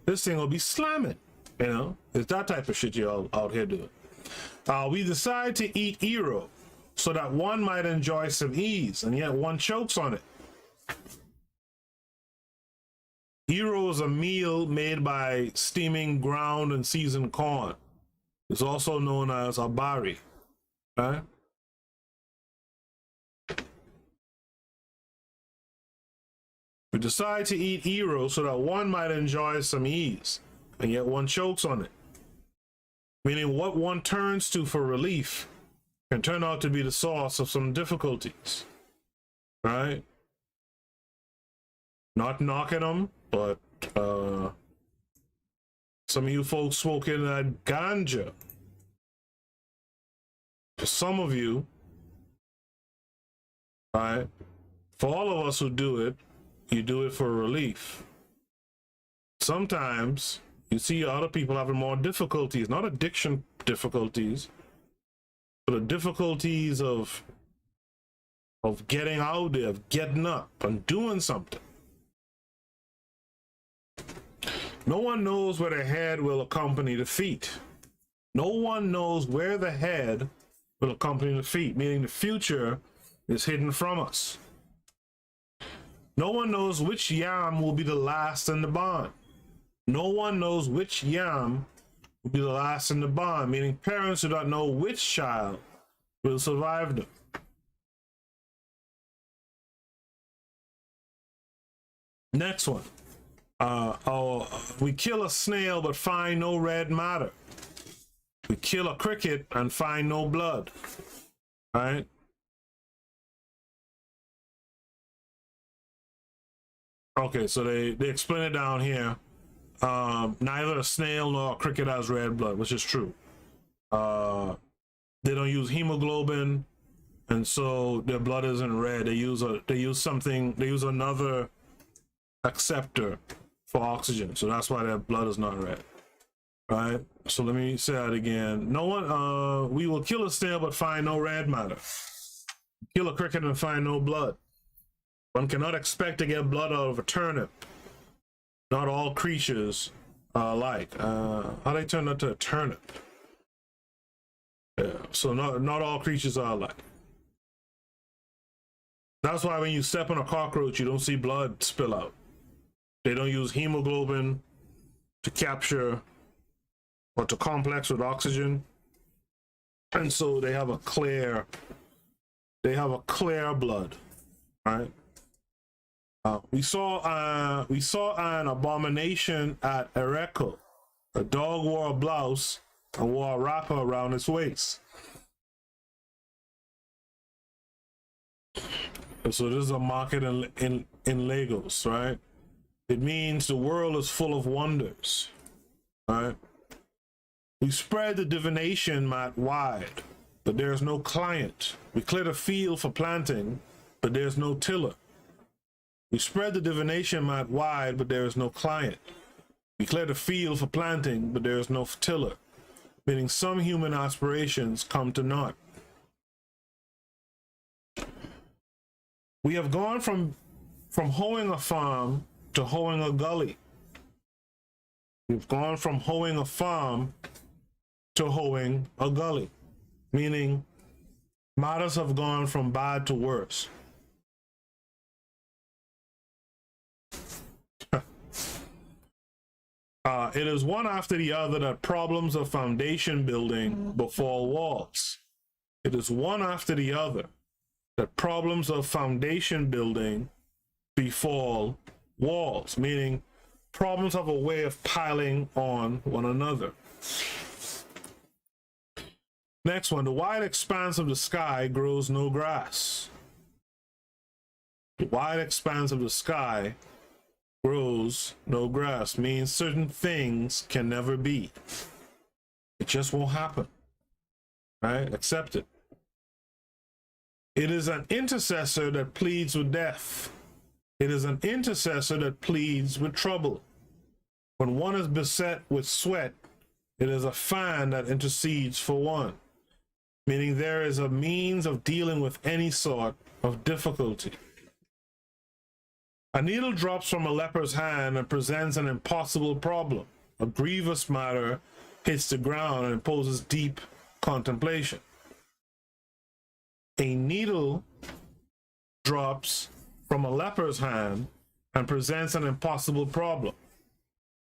this thing will be slamming. It's that type of shit you're out here doing. We decide to eat Ero so that one might enjoy some ease, and yet one chokes on it. Ero is a meal made by steaming ground and seasoned corn. It's also known as abari. Right? We decide to eat Ero so that one might enjoy some ease, and yet one chokes on it. Meaning what one turns to for relief can turn out to be the source of some difficulties. Right? Not knocking them, but some of you folks smoking that ganja. For some of you, right? For all of us who do it, you do it for relief. Sometimes you see other people having more difficulties, not addiction difficulties, but the difficulties of getting out there, of getting up and doing something. No one knows where the head will accompany the feet. No one knows where the head will accompany the feet, meaning the future is hidden from us. No one knows which yam will be the last in the barn. No one knows which yam will be the last in the barn, meaning parents do not know which child will survive them. Next one. We kill a snail but find no red matter. We kill a cricket and find no blood. Right? Okay, so they explain it down here. Neither a snail nor a cricket has red blood, which is true. They don't use hemoglobin, and so their blood isn't red. They use another acceptor for oxygen, so that's why their blood is not red. Right? So let me say that again. We will kill a snail but find no red matter. Kill a cricket and find no blood. One cannot expect to get blood out of a turnip. Not all creatures alike. How they turn into a turnip? Yeah. So not all creatures are alike. That's why when you step on a cockroach, you don't see blood spill out. They don't use hemoglobin to capture or to complex with oxygen, and so they have a clear blood, right? We saw an abomination at Ereko. A dog wore a blouse and wore a wrapper around its waist. So this is a market in Lagos, right? It means the world is full of wonders, right? We spread the divination mat wide, but there's no client. We clear the field for planting, but there's no tiller. We spread the divination mat wide, but there is no client. We clear the field for planting, but there is no tiller, meaning some human aspirations come to naught. We have gone from hoeing a farm to hoeing a gully. We've gone from hoeing a farm to hoeing a gully, meaning matters have gone from bad to worse. It is one after the other that problems of foundation building befall walls. It is one after the other that problems of foundation building befall walls, meaning problems have a way of piling on one another. Next one, the wide expanse of the sky grows no grass. The wide expanse of the sky grows no grass, means certain things can never be. It just won't happen, right? Accept it. It is an intercessor that pleads with death. It is an intercessor that pleads with trouble. When one is beset with sweat, it is a fan that intercedes for one, meaning there is a means of dealing with any sort of difficulty. A needle drops from a leper's hand and presents an impossible problem. A grievous matter hits the ground and imposes deep contemplation. A needle drops from a leper's hand and presents an impossible problem.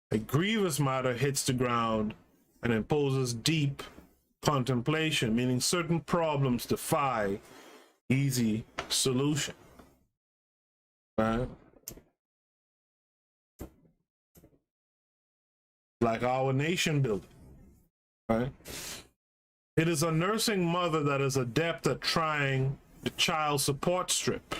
A grievous matter hits the ground and imposes deep contemplation, meaning certain problems defy easy solution. Right? Like our nation building, right? It is a nursing mother that is adept at trying the child support strip.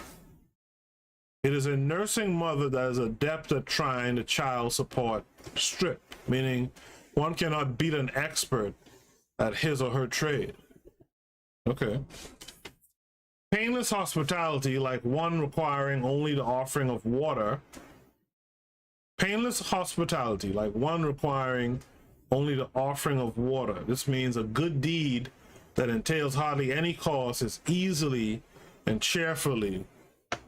It is a nursing mother that is adept at trying the child support strip, meaning one cannot beat an expert at his or her trade. Okay. Painless hospitality, like one requiring only the offering of water. Painless hospitality, like one requiring only the offering of water. This means a good deed that entails hardly any cost is easily and cheerfully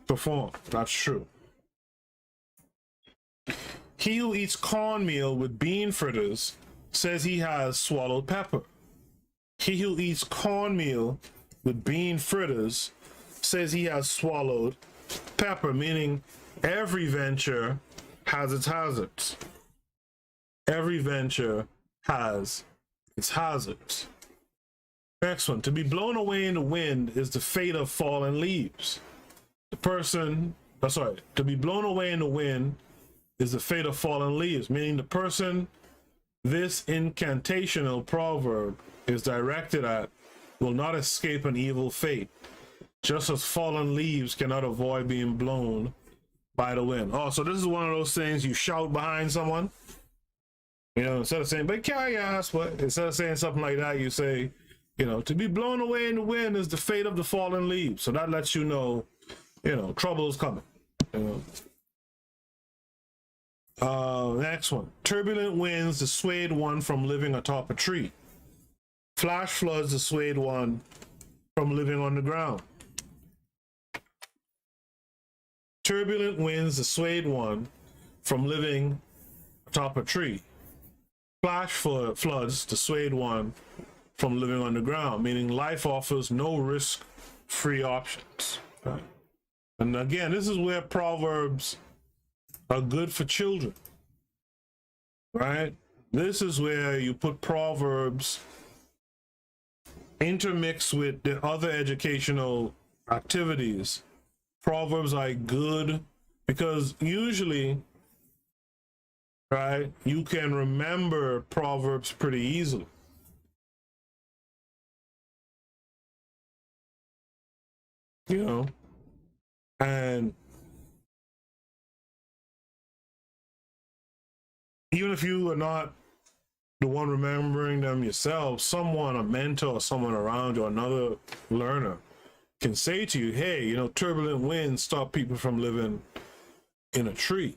performed. That's true. He who eats cornmeal with bean fritters says he has swallowed pepper. He who eats cornmeal with bean fritters says he has swallowed pepper, meaning every venture has its hazards. Every venture has its hazards. Next one, to be blown away in the wind is the fate of fallen leaves. To be blown away in the wind is the fate of fallen leaves, meaning the person this incantational proverb is directed at will not escape an evil fate, just as fallen leaves cannot avoid being blown by the wind. Oh, so this is one of those things you shout behind someone. You know, instead of saying, but carry ass, what? Instead of saying something like that, you say, you know, to be blown away in the wind is the fate of the fallen leaves. So that lets you know, trouble is coming. You know. Next one. Turbulent winds dissuade one from living atop a tree. Flash floods dissuade one from living on the ground. Turbulent winds dissuade one from living atop a tree. flash floods dissuade one from living underground, meaning life offers no risk-free options. Right? And again, this is where Proverbs are good for children, right? This is where you put Proverbs intermixed with the other educational activities. Proverbs are good because usually, right, you can remember Proverbs pretty easily. You know, and even if you are not the one remembering them yourself, someone, a mentor, someone around you, another learner can say to you, hey, you know, turbulent winds stop people from living in a tree.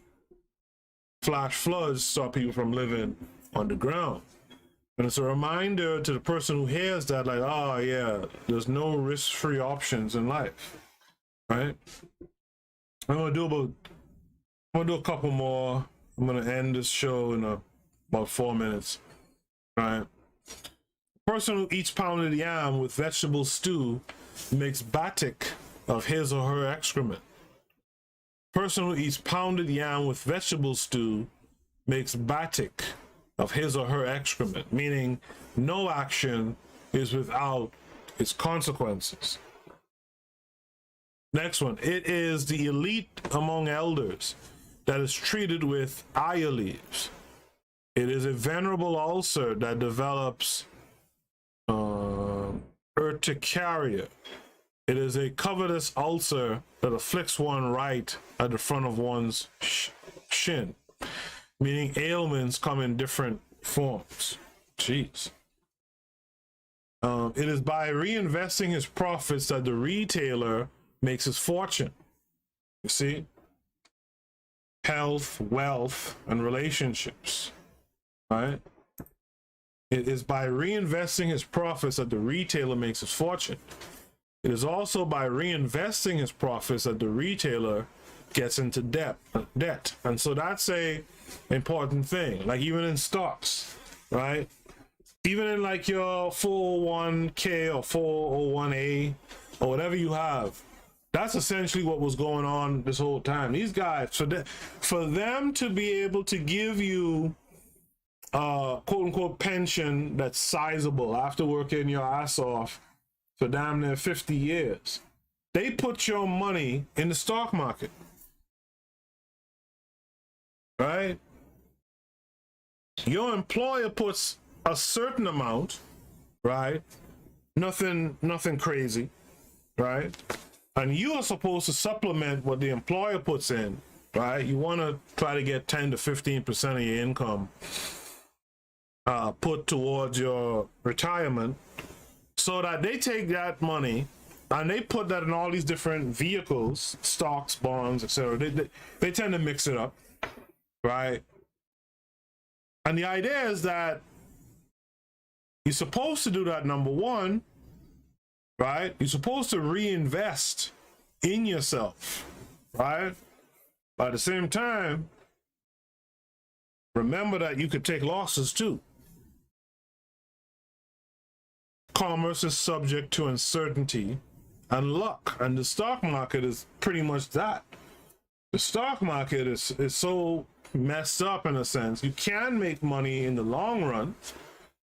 Flash floods stop people from living underground. And it's a reminder to the person who hears that, like, oh yeah, there's no risk-free options in life, right? I'm gonna do a couple more. I'm gonna end this show in about 4 minutes, right? The person who eats pounded yam with vegetable stew makes batik of his or her excrement. Person who eats pounded yam with vegetable stew makes batik of his or her excrement, meaning no action is without its consequences. Next one, it is the elite among elders that is treated with aya leaves. It is a venerable ulcer that develops urticaria. It is a covetous ulcer that afflicts one right at the front of one's shin, meaning ailments come in different forms. Jeez. It is by reinvesting his profits that the retailer makes his fortune. You see? Health, wealth, and relationships. Right? It is by reinvesting his profits that the retailer makes his fortune. It is also by reinvesting his profits that the retailer gets into debt. And so that's a important thing. Like even in stocks, right? Even in like your 401k or 401a or whatever you have, that's essentially what was going on this whole time. These guys, for them to be able to give you quote unquote pension that's sizable after working your ass off for damn near 50 years, they put your money in the stock market, right? Your employer puts a certain amount, right? Nothing crazy, right? And you are supposed to supplement what the employer puts in, right? You want to try to get 10 to 15% of your income put towards your retirement, so that they take that money and they put that in all these different vehicles, stocks, bonds, etc. They tend to mix it up, right? And the idea is that you're supposed to do that, number one, right? You're supposed to reinvest in yourself, right? But at the same time, remember that you could take losses too. Commerce is subject to uncertainty and luck, and the stock market is pretty much that. The stock market is so messed up in a sense. You can make money in the long run,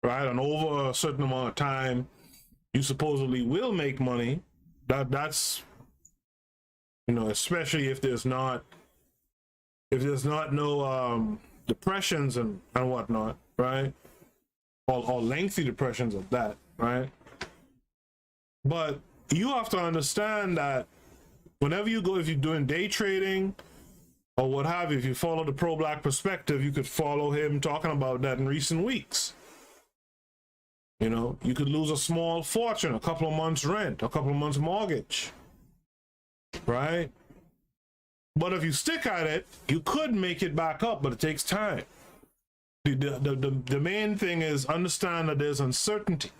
right? And over a certain amount of time, you supposedly will make money. That's, you know, especially if there's not no depressions and whatnot, right? Or lengthy depressions of that, right? But you have to understand that whenever you go, if you're doing day trading or what have you, if you follow the pro-black perspective, you could follow him talking about that in recent weeks. You know, you could lose a small fortune, a couple of months rent, a couple of months mortgage, right? But if you stick at it, you could make it back up, but it takes time. The main thing is understand that there's uncertainty,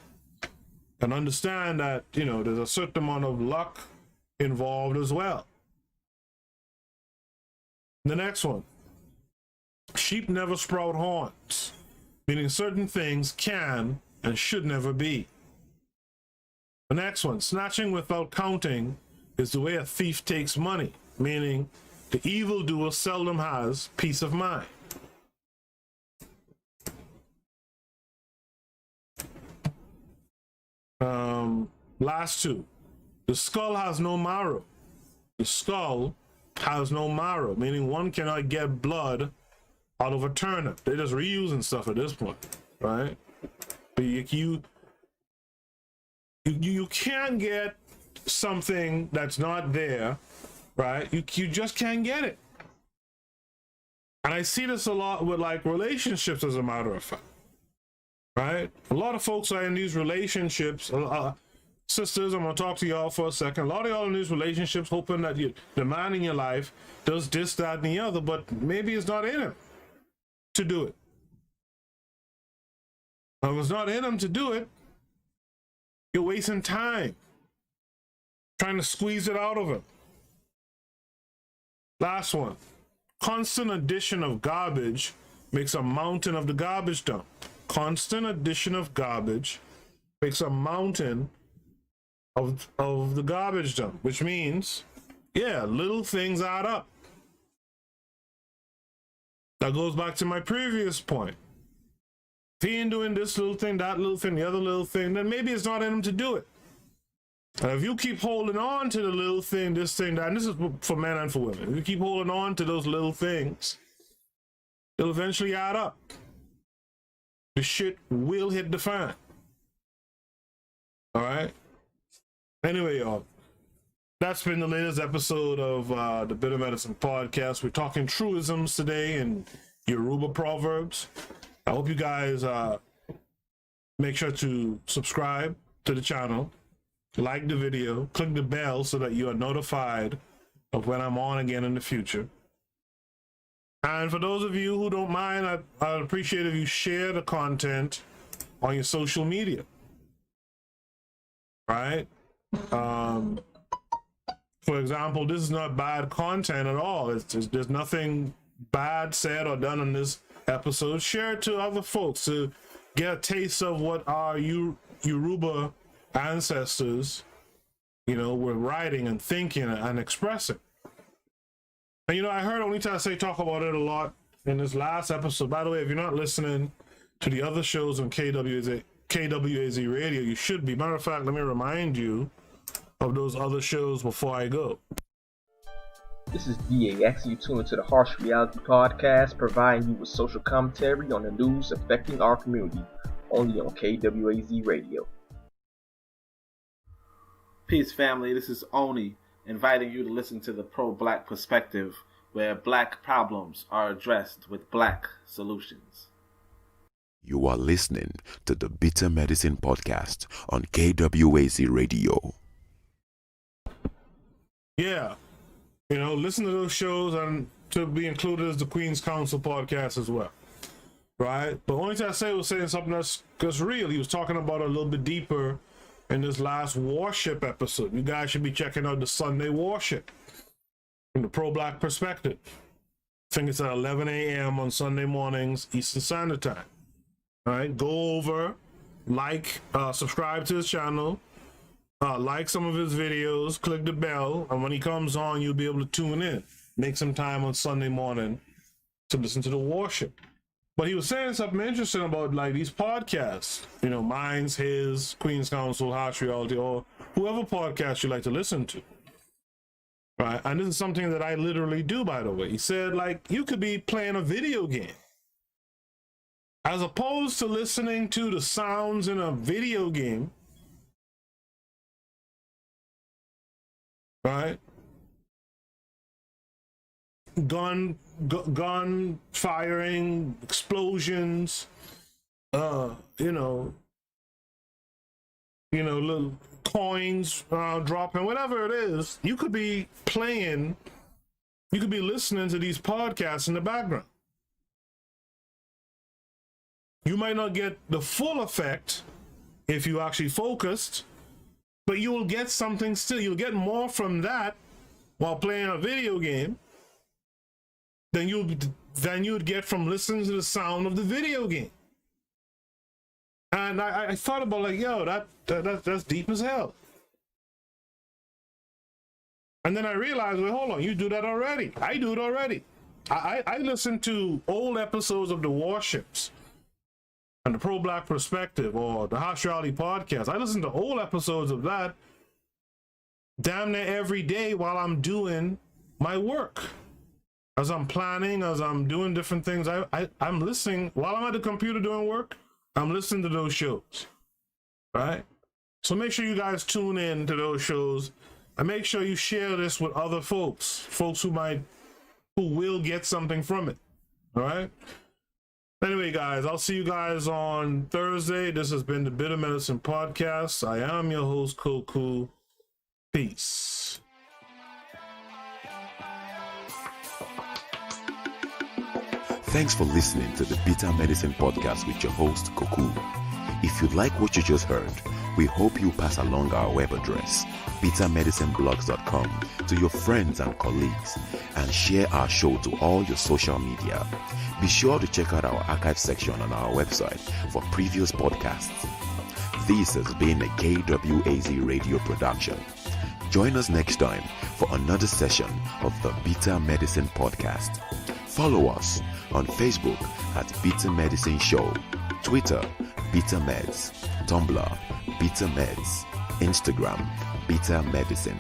and understand that, you know, there's a certain amount of luck involved as well. The next one, sheep never sprout horns. meaning certain things can and should never be. The next one, snatching without counting, is the way a thief takes money, meaning the evildoer seldom has peace of mind. Last two, the skull has no marrow. The skull has no marrow, meaning one cannot get blood out of a turnip. They're just reusing stuff at this point, right? But you can't get something that's not there, right? You just can't get it. And I see this a lot with like relationships, as a matter of fact, right? A lot of folks are in these relationships. Sisters, I'm gonna talk to y'all for a second. A lot of y'all in these relationships hoping that the man in your life does this, that, and the other, but maybe it's not in him to do it. If it's not in him to do it, you're wasting time trying to squeeze it out of him. Last one. Constant addition of garbage makes a mountain of the garbage dump. Constant addition of garbage makes a mountain of the garbage dump, which means, yeah, little things add up. That goes back to my previous point. If he ain't doing this little thing, that little thing, the other little thing, then maybe it's not in him to do it. And if you keep holding on to the little thing, this thing, that, and this is for men and for women, if you keep holding on to those little things, they'll eventually add up. The shit will hit the fan. All right? Anyway, y'all, that's been the latest episode of the Bitter Medicine Podcast. We're talking truisms today and Yoruba Proverbs. I hope you guys make sure to subscribe to the channel, like the video, click the bell so that you are notified of when I'm on again in the future. And for those of you who don't mind, I'd appreciate if you share the content on your social media. Right? For example, this is not bad content at all. There's nothing bad said or done in this episode. Share it to other folks to get a taste of what our Yoruba ancestors, were writing and thinking and expressing. And I heard Onita say talk about it a lot in this last episode. By the way, if you're not listening to the other shows on KWAZ Radio, you should be. Matter of fact, let me remind you of those other shows before I go. This is DAX. You tune into the Harsh Reality Podcast, providing you with social commentary on the news affecting our community, only on KWAZ Radio. Peace, family. This is Oni, inviting you to listen to the pro-black perspective, where black problems are addressed with black solutions. You are listening to the Bitter Medicine Podcast on KWAZ Radio. Yeah, listen to those shows and to be included as the Queen's Council podcast as well, right? But only thing I say was saying something that's real. He was talking about it a little bit deeper in this last worship episode. You guys should be checking out the Sunday worship from the pro-black perspective. I think it's at 11 a.m. on Sunday mornings, Eastern Standard Time. All right, go over, subscribe to his channel, like some of his videos, click the bell, and when he comes on, you'll be able to tune in. Make some time on Sunday morning to listen to the worship. But he was saying something interesting about these podcasts, mine's, his, Queen's Council, Harsh Reality, or whoever podcast you like to listen to. Right? And this is something that I literally do, by the way. He said, you could be playing a video game. As opposed to listening to the sounds in a video game, right? Gun firing, explosions, little coins dropping, whatever it is. You could be listening to these podcasts in the background. You might not get the full effect if you actually focused, but you will get something still. You'll get more from that while playing a video game than you'd get from listening to the sound of the video game. And I thought about like, yo, that's deep as hell. And then I realized, well, hold on, you do that already. I do it already. I listen to old episodes of the Warships and the Pro Black Perspective or the Harsh Reality Podcast. I listen to old episodes of that damn near every day while I'm doing my work. As I'm planning, as I'm doing different things, I'm listening while I'm at the computer doing work. I'm listening to those shows, right? So make sure you guys tune in to those shows, and make sure you share this with other folks who will get something from it. All right. Anyway, guys, I'll see you guys on Thursday. This has been the Bitter Medicine Podcast. I am your host, Koku. Peace. Thanks for listening to the Bitter Medicine Podcast with your host, Koku. If you like what you just heard, we hope you pass along our web address, bittermedicineblogs.com, to your friends and colleagues, and share our show to all your social media. Be sure to check out our archive section on our website for previous podcasts. This has been a KWAZ radio production. Join us next time for another session of the Bitter Medicine Podcast. Follow us on Facebook at Bitter Medicine Show, Twitter, Bitter Meds, Tumblr, Bitter Meds, Instagram, Bitter Medicine.